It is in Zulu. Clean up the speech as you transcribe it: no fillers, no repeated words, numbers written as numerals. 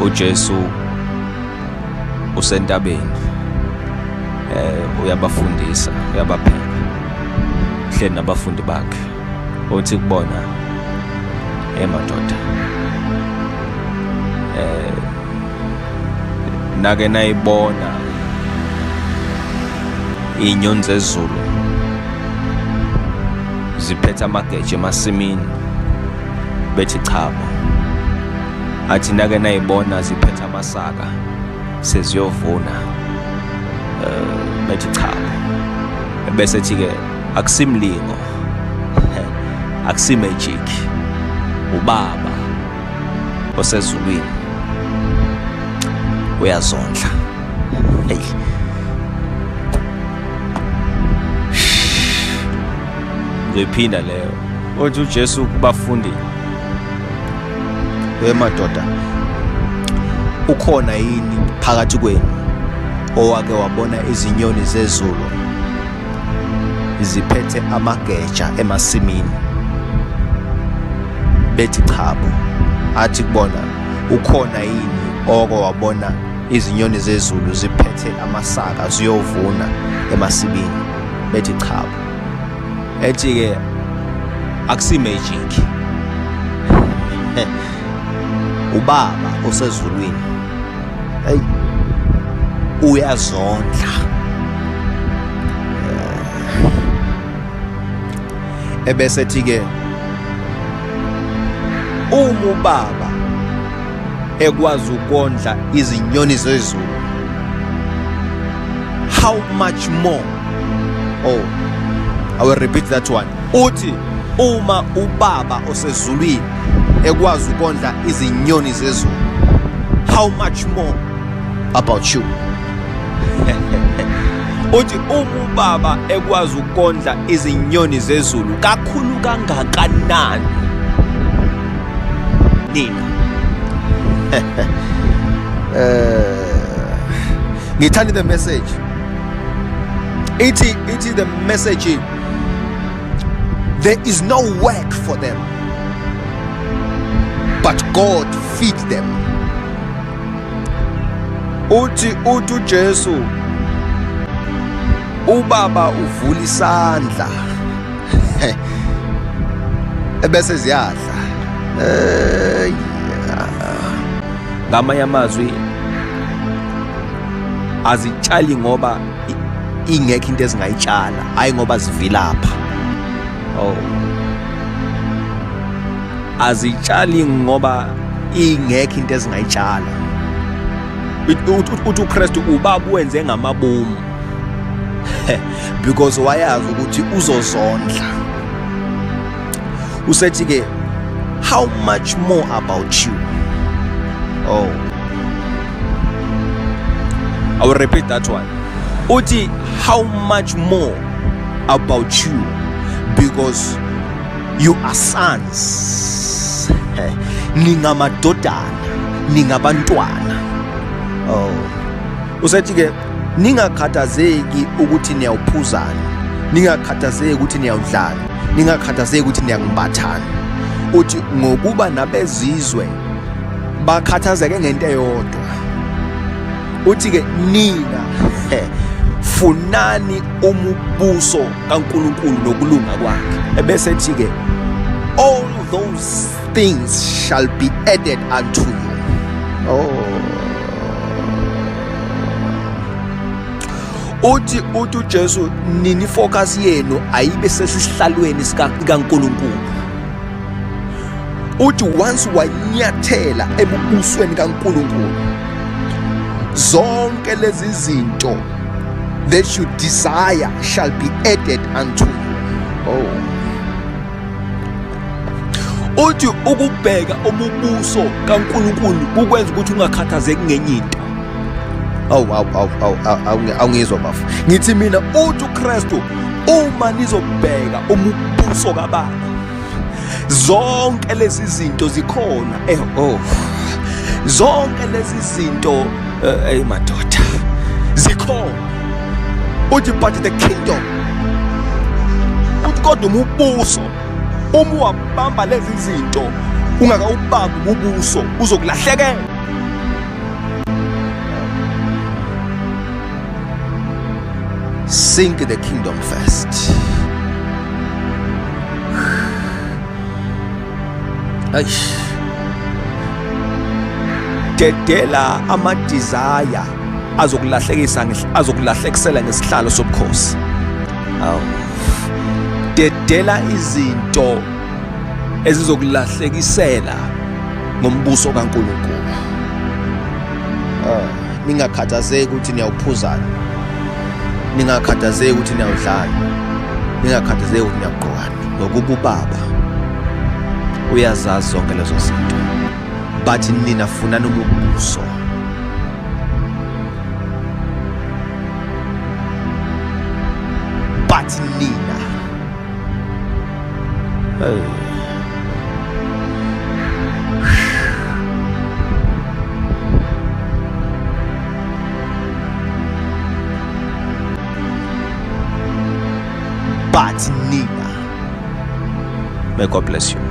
uJesu usentabeni uyabafundisa, uyabapheka, hleli nabafundi bakhe uthi kubona madoda, nake nayibona inyoni zezulu ziphethe amageja emasimini bethi chabo, athi nake nayibona ziphethe amasaka seziyovuna bethi chabo, bese thi ke akusimlingo akusimagic, ubaba osezulwini uyazondla. Hey, ngiphinda leyo uthi uJesu kubafundi, madoda, ukhona yini phakathi kwenu owake wabona izinyoni zezulu ziphethe amageja emasimini bethi chabo? Athi kubona, ukhona yini owake wabona izinyoni zezulu ziphethe amasaka ziyovuna emasimini bethi chabo? Ethi ke akusimagic, ubaba osezulwini hey uyazondla. Ebese ethi ke uma ubaba ekwazi ukondla izinyoni zezulu, how much more? Oh, I will repeat that one. Uthi uma ubaba osezulwini ekwazi ukondla izinyoni zezulu, how much more about you? Uthi uma ubaba ekwazi ukondla izinyoni zezulu, kakhulu kangakanani nina? Ngithanda the message. Ithi the message, there is no work for them, but God feed them. Uthi uJesu, ubaba uvula isandla ebese ziyadla. Ngamanye amazwi azitshali ngoba ingekho into ezingayitshala, hayi ngoba zivilapha. Oh, azitshali ngoba ingekho into ezingayitshala. Uthi uKristu ubaba wenze ngamabomu because wayazi ukuthi uzozondla. Usethi ke, how much more about you? Oh, I will repeat that one. Uthi, how much more about you, because you are sons. Ningamadodana, ningabantwana. Oh, usethi ke ningakhathazeki ukuthi niyawuphuzana, ningakhathazeki ukuthi niyawudlana, ningakhathazeki ukuthi niyangimbathana. Uthi ngokuba nabezizwe bakhathazeke ngento eyodwa. Uthi ke nina funani umubuso kaNkulunkulu nokulunga kwakhe. Ebese ethi ke all those things shall be added unto you. Oh, uthi uJesu, nini focus yenu ayibe sesihlalweni sikaNkulunkulu. Uthi once wanyathela ebubusweni kaNkulunkulu, zonke lezi zinto that you desire shall be added unto you. Oh, uthi ukubheka ububuso kaNkulunkulu kukwenza ukuthi ungakhathazeki ngenye into. Awungizwa bafu. Ngithi mina uthi uKristu, uma nizobheka umubuso kaBaba, zonke lezi zinto zikhona. Zonke lezi zinto madoda zikhona. Uthi but the kingdom, uthi kodwa umubuso, uma wabamba lezi zinto ungakawubambi ububuso uzokulahlekela. Seek the kingdom first. Aish. Dedela ama-desire azokulahlekisela ngesihlalo sobukhosi. Dedela izinto ezizokulahlekisela ngombuso kaNkulunkulu. Ningakhathazeki ukuthi niyawuphuzana, ningakhathazeki ukuthi niyawudlala, ningakhathazeki ukuthi niyaqokana, ngokuba uBaba uyazazi zonke lezo zinto. Bathi nina funani umbuso. Bathi nina But Nina. May God bless you.